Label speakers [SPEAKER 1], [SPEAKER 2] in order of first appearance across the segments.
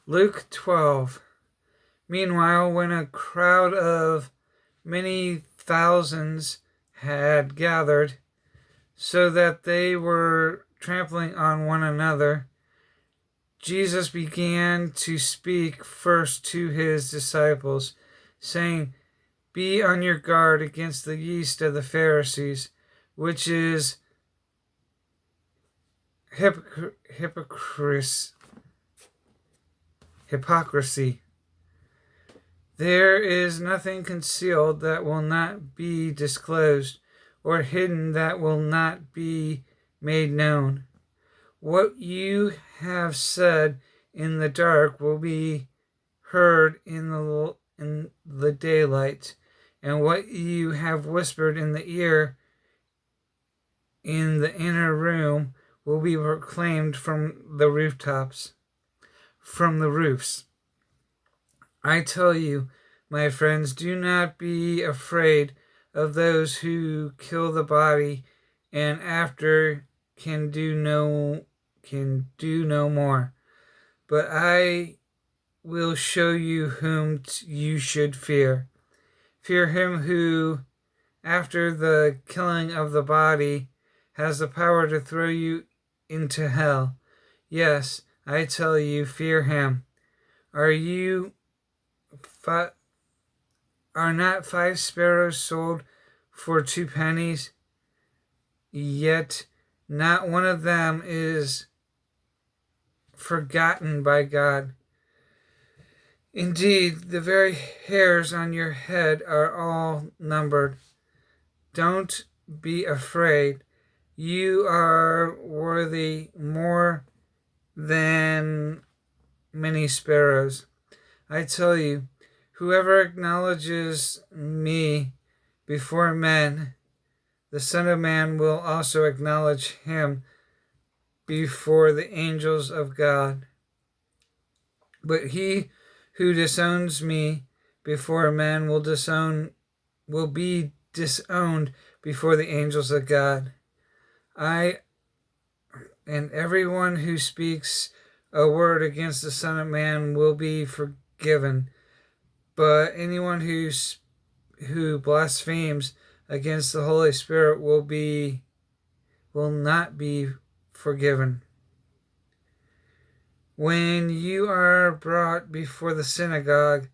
[SPEAKER 1] Luke 12. Meanwhile, when a crowd of many thousands had gathered, so that they were trampling on one another, Jesus began to speak first to his disciples, saying, "Be on your guard against the yeast of the Pharisees, which is hypocrisy. There is nothing concealed that will not be disclosed, or hidden that will not be made known. What you have said in the dark will be heard in the daylight, and what you have whispered in the ear in the inner room will be proclaimed from the roofs. I tell you, my friends, do not be afraid of those who kill the body and after can do no more. But I will show you whom you should fear. Fear him who, after the killing of the body, has the power to throw you into hell. Yes, I tell you, fear him. Are not 5 sparrows sold for 2 pennies? Yet not one of them is forgotten by God. Indeed, the very hairs on your head are all numbered. Don't be afraid. You are worthy more than many sparrows. I tell you, whoever acknowledges me before men, the Son of Man will also acknowledge him before the angels of God. But he who disowns me before men will be disowned before the angels of God. And everyone who speaks a word against the Son of Man will be forgiven. But anyone who blasphemes against the Holy Spirit will not be forgiven. When you are brought before the synagogue,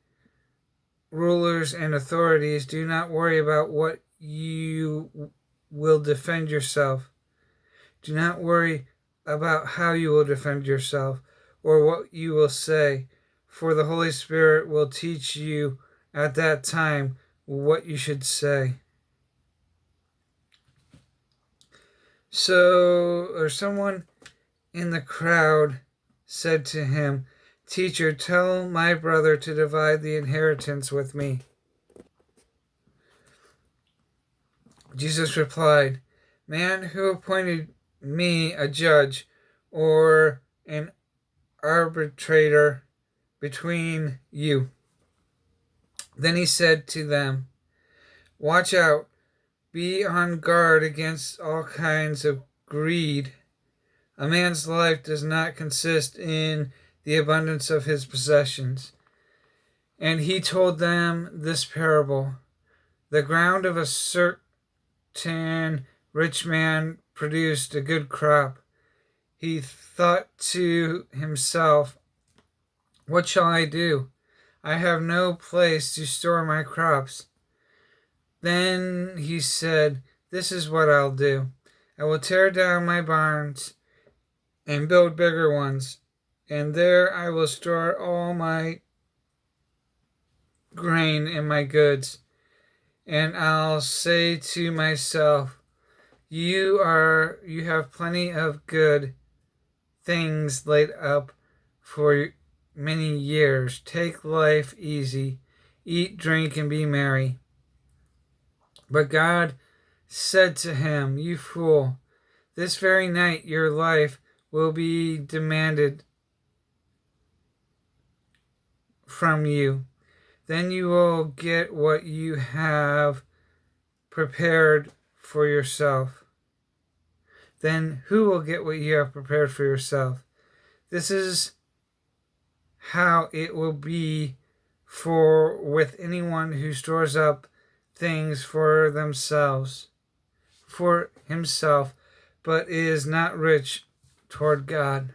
[SPEAKER 1] rulers and authorities, do not worry about what you will defend yourself. Do not worry about how you will defend yourself or what you will say, for the Holy Spirit will teach you at that time what you should say. Someone in the crowd said to him, "Teacher, tell my brother to divide the inheritance with me." Jesus replied, "Man, who appointed me a judge or an arbitrator between you?" Then he said to them, "Watch out, be on guard against all kinds of greed. A man's life does not consist in the abundance of his possessions." And he told them this parable. The ground of a certain rich man produced a good crop. He thought to himself, "What shall I do? I have no place to store my crops." Then he said, "This is what I'll do. I will tear down my barns and build bigger ones, and there I will store all my grain and my goods. And I'll say to myself, you have plenty of good things laid up for many years. Take life easy, eat, drink, and be merry." But God said to him, "You fool, this very night your life will be demanded from you. Then you will get what you have prepared for yourself." Then who will get what you have prepared for yourself? This is how it will be for with anyone who stores up things for himself, but is not rich toward God.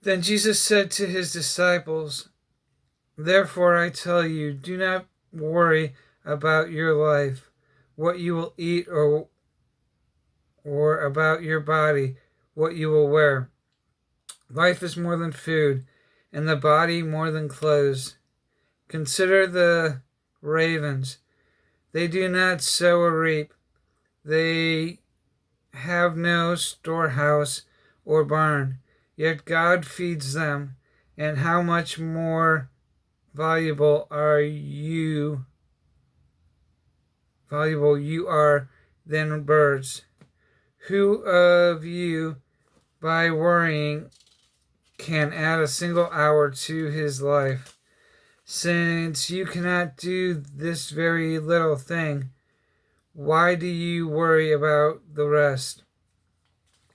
[SPEAKER 1] Then Jesus said to his disciples, "Therefore I tell you, do not worry about your life, what you will eat, or about your body, what you will wear. Life is more than food, and the body more than clothes. Consider the ravens. They do not sow or reap. They have no storehouse or barn, yet God feeds them. And how much more valuable you are than birds. Who of you, by worrying, can add a single hour to his life? Since you cannot do this very little thing, why do you worry about the rest?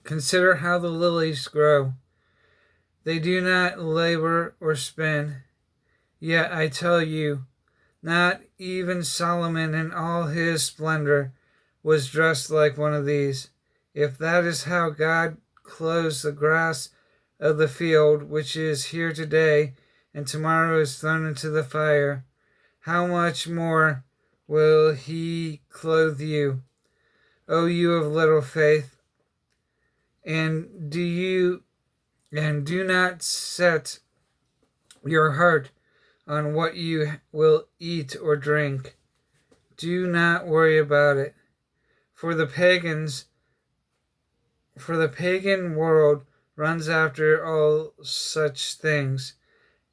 [SPEAKER 1] Consider how the lilies grow. They do not labor or spin. Yet I tell you, not even Solomon in all his splendor was dressed like one of these. If that is how God clothes the grass of the field, which is here today and tomorrow is thrown into the fire, how much more will he clothe you, O you of little faith? And do not set your heart on what you will eat or drink. Do not worry about it. For the pagan world runs after all such things,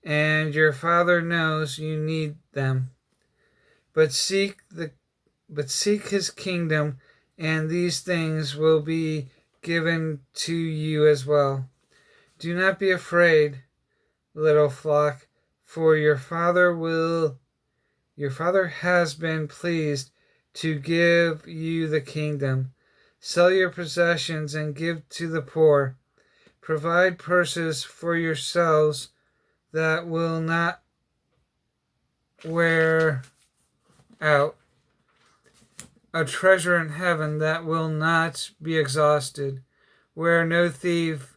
[SPEAKER 1] and your Father knows you need them. But seek his kingdom, and these things will be given to you as well. Do not be afraid, little flock, for your Father has been pleased to give you the kingdom. Sell your possessions and give to the poor. Provide purses for yourselves that will not wear out, a treasure in heaven that will not be exhausted, where no thief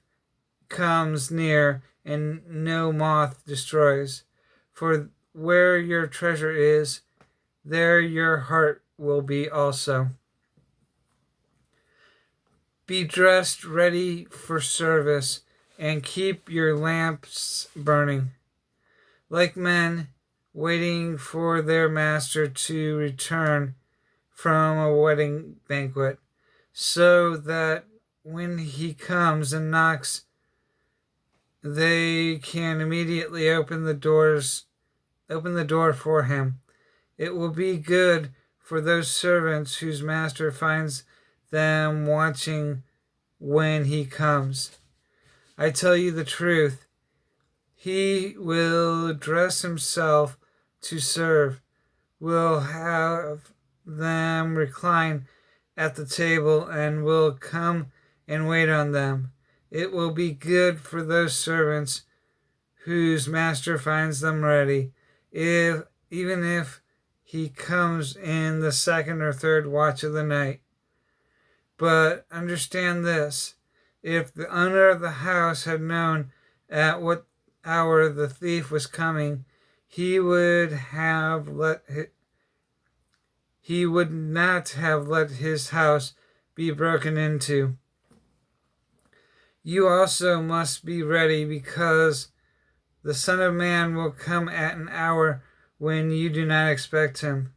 [SPEAKER 1] comes near and no moth destroys. For where your treasure is, there your heart will be also. Be dressed ready for service, and keep your lamps burning, like men waiting for their master to return from a wedding banquet, so that when he comes and knocks, they can immediately open the door for him. It will be good for those servants whose master finds them watching when he comes. I tell you the truth, he will dress himself to serve, will have them recline at the table, and will come and wait on them. It will be good for those servants whose master finds them ready, even if he comes in the second or third watch of the night. But understand this, if the owner of the house had known at what hour the thief was coming, he would not have let his house be broken into. You also must be ready, because the Son of Man will come at an hour when you do not expect him.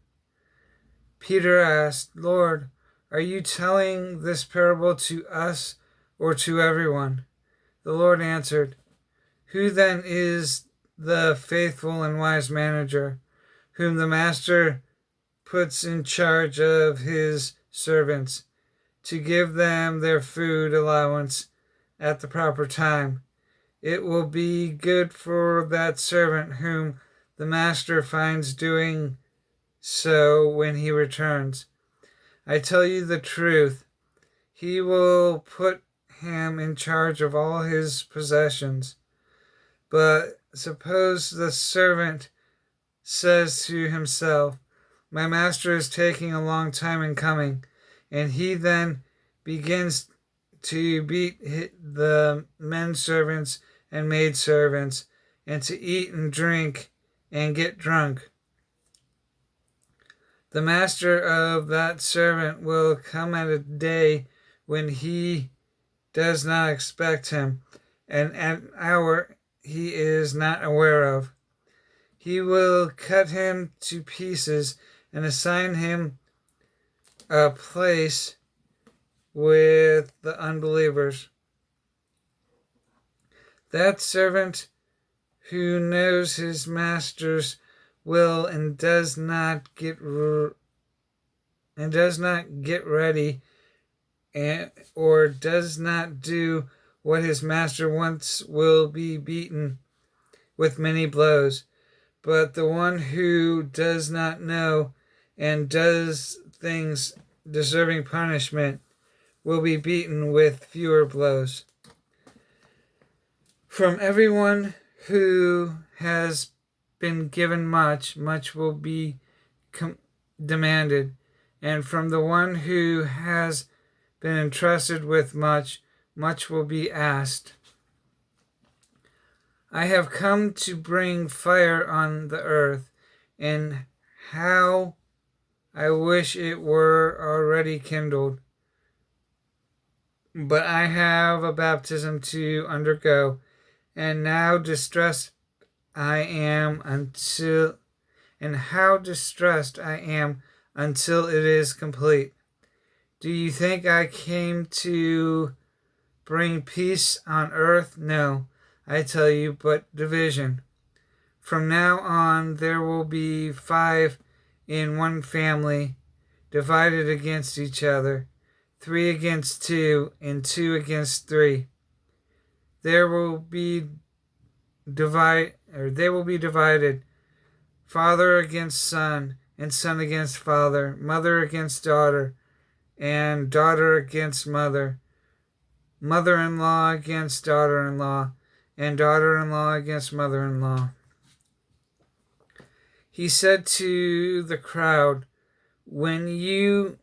[SPEAKER 1] Peter asked, Lord, are you telling this parable to us or to everyone? The Lord answered, Who then is the faithful and wise manager, whom the master puts in charge of his servants, to give them their food allowance at the proper time? It will be good for that servant whom the master finds doing so when he returns. I tell you the truth, he will put him in charge of all his possessions. But suppose the servant says to himself, my master is taking a long time in coming, and he then begins to beat the men servants and maid servants, and to eat and drink and get drunk. The master of that servant will come at a day when he does not expect him, and at an hour he is not aware of. He will cut him to pieces and assign him a place with the unbelievers. That servant who knows his master's will and does not get ready or does not do what his master wants will be beaten with many blows. But the one who does not know and does things deserving punishment will be beaten with fewer blows. From everyone who has been given much, much will be demanded, and from the one who has been entrusted with much, much will be asked. I have come to bring fire on the earth, and how I wish it were already kindled. But I have a baptism to undergo, and now distressed I am until it is complete. Do you think I came to bring peace on earth? No, I tell you, but division. From now on there will be 5 in one family, divided against each other, 3 against 2, and 2 against 3. They will be divided, father against son, and son against father, mother against daughter, and daughter against mother, mother-in-law against daughter-in-law, and daughter-in-law against mother-in-law. He said to the crowd, when you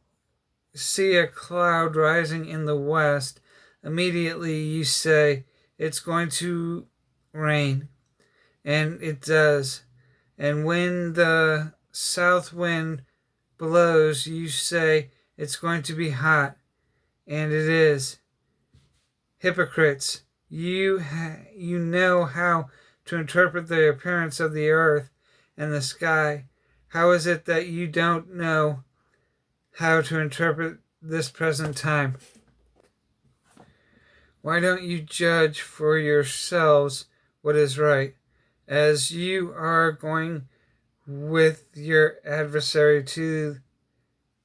[SPEAKER 1] see a cloud rising in the west, immediately you say, it's going to rain. And it does. And when the south wind blows, you say, it's going to be hot. And it is. Hypocrites, you know how to interpret the appearance of the earth and the sky. How is it that you don't know how to interpret this present time? Why don't you judge for yourselves what is right, as you are going with your adversary to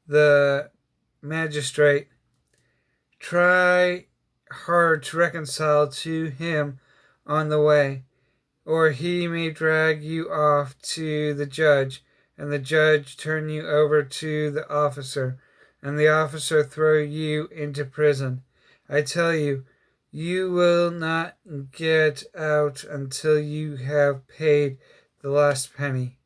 [SPEAKER 1] the magistrate? Try hard to reconcile to him on the way, or he may drag you off to the judge, and the judge turn you over to the officer, and the officer throw you into prison. I tell you, you will not get out until you have paid the last penny.